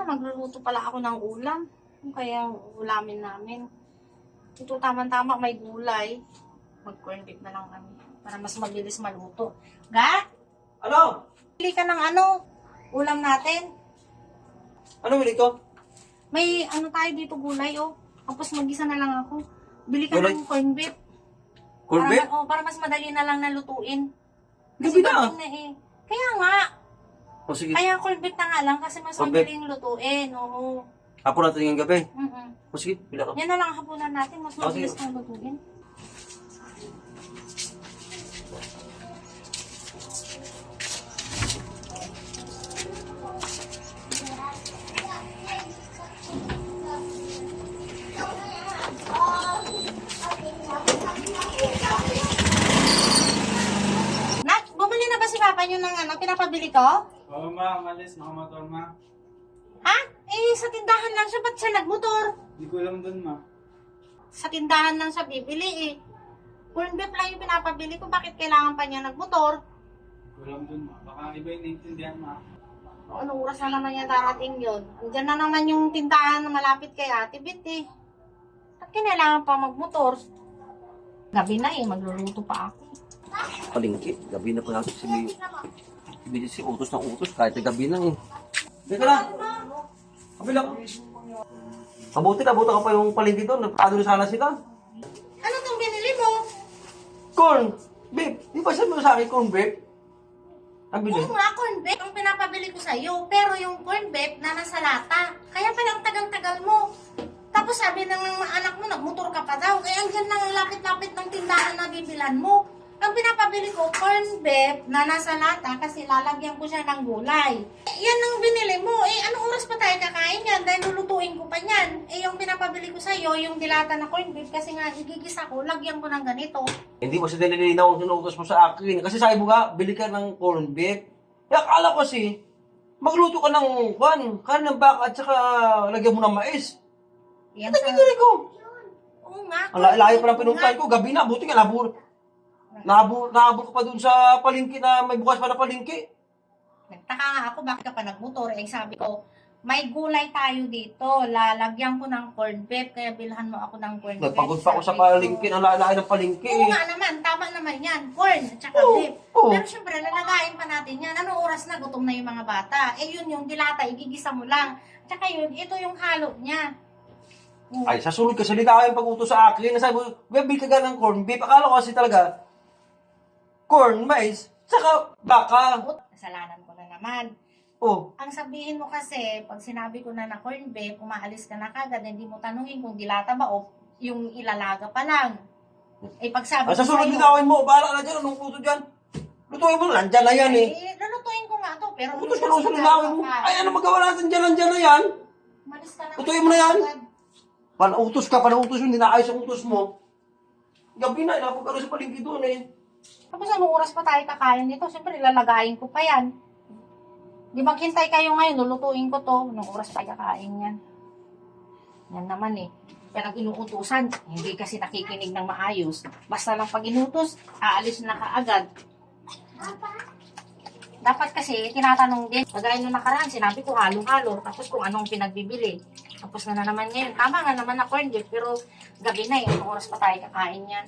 magluluto pala ako ng ulam. Kaya ulamin namin. Ito tama-tama, may gulay. Mag-corn beef na lang kami. Para mas mabilis maluto. Ga? Ano? Bili ka ng ulam natin. Ano bili ko? May tayo dito gulay, oh. Tapos mag-isa na lang ako. Bili ka Gulay? ng corn beef. Corn beef? Para mas madali na lang nalutuin. Gabi na. gabi na eh. Kaya nga. O sige. Kaya corn beef na nga lang kasi mas Corn beef? madaling lutuin. Oo. Hapon natin yung gabi. Mm-mm. O sige, bila ko. Yan na lang ang hapunan natin. Mas Oh, mabilis sige. na lutuin. Nak, bumili na ba si Papa nyo ng pinapabili ko? Oo, ma. Malis. Nakamotor, ma. Ha? Eh, sa tindahan lang siya. Ba't siya nagmotor? Hindi ko alam dun, ma. Sa tindahan lang siya bibili eh. Corn beef lang yung pinapabili ko. Bakit kailangan pa niya nagmotor? Hindi ko alam dun, ma. Baka iba yung naiintindihan, ma. O, anong oras na naman yan darating yun? Andiyan na naman yung tindahan na malapit kay Ate Bet eh. At kailangan pa magmotor? Gabi na eh, magluluto pa ako. Palingki. Gabi na pa natin si utos ng utos. Kahit na gabi na eh. Dito na. Kabila ko. Mabuti ka pa yung palingki doon. Nagpado na sana sila. Ano tong binili mo? Corn beef. Di ba sabi mo sa akin corn beef? Ang bili. Oo nga, corn beef ang pinapabili ko sa'yo. Pero yung corn beef na nasa lata. Kaya palang tagal-tagal mo. Tapos sabi ng anak mo, nagmotor ka pa daw. Kaya andyan lang ang lapit-lapit ng tindahan na bibilan mo. Ang pinapabili ko, corn beef na nasa lata kasi lalagyan ko siya ng gulay. Yan ang binili mo. Eh, anong oras pa tayo kakain yan? Dahil lulutuin ko pa yan. Eh, yung pinapabili ko sa'yo, yung dilata na corn beef, kasi nga, igigisa ko, lagyan ko ng ganito. Hindi mo sa nililinaw ang sinutos mo sa akin. Kasi sabi mo nga, bili ka ng corn beef. Kaya akala ko kasi, magluto ka ng kanin ng baka at saka lagyan mo ng mais. Yan Ito binili ko. Oo nga. Ang layo pa ng pinuntahan ko. Gabi na, buti nga nabur ka pa dun sa palingki na may bukas pa na palingki. Nagtaka nga ako, bakit ka pa nagmotor? Eh, sabi ko, may gulay tayo dito. Lalagyan ko ng corn beef, kaya bilhan mo ako ng corn beef. Nagpagod pa ako sa Sabi palingki. ko. Ang layo ng palingki. Oo nga naman, tama naman yan. Corn at saka Oo, beef. oo. Pero syempre, lalagayin pa natin yan. Anong oras na? Gutom na yung mga bata. Eh, yun yung dilata, igigisa mo lang. At saka yun, ito yung halo niya. Oo. Ay, sa sunod ka salita ka yung pag-utos sa akin. Sabi mo, bili ka ng corn beef. Akala ko kasi talaga, corn, mais, saka baka. Kasalanan ko na naman. Oh, Ang sabihin mo kasi, pag sinabi ko na corn beef, umaalis ka na kagad, hindi mo tanungin kung dilata ba o yung ilalaga pa lang. Eh, pag sabi sa sunod sa'yo, linawin mo, bahala na dyan, anong puto dyan? Lutuin mo, nandyan na yan eh. lulutuin ko nga to, pero Utos ka lang sa linawin mo. Ay, ano magawa natin dyan, nandyan na yan? Malis ka na. Lutuin mo na yan. Panautos yun, hindi naayos ang utos mo. Gabi na, ilapag ka rin sa palingki doon eh. Tapos anong oras pa tayo kakain nito? Siyempre, ilalagayin ko pa yan. Di maghintay kayo ngayon, lulutuin ko to. Anong oras pa kakain yan? Yan naman eh. Pero ang inuutusan, hindi kasi nakikinig ng maayos. Basta lang pag inutos, aalis na kaagad. Dapat kasi, tinatanong din. Kagaya nung nakaraan, sinabi ko halo-halo. Tapos kung anong pinagbibili. Tapos na naman ngayon. Tama nga naman na corn beef, pero gabi na eh. Anong oras pa tayo kakain yan?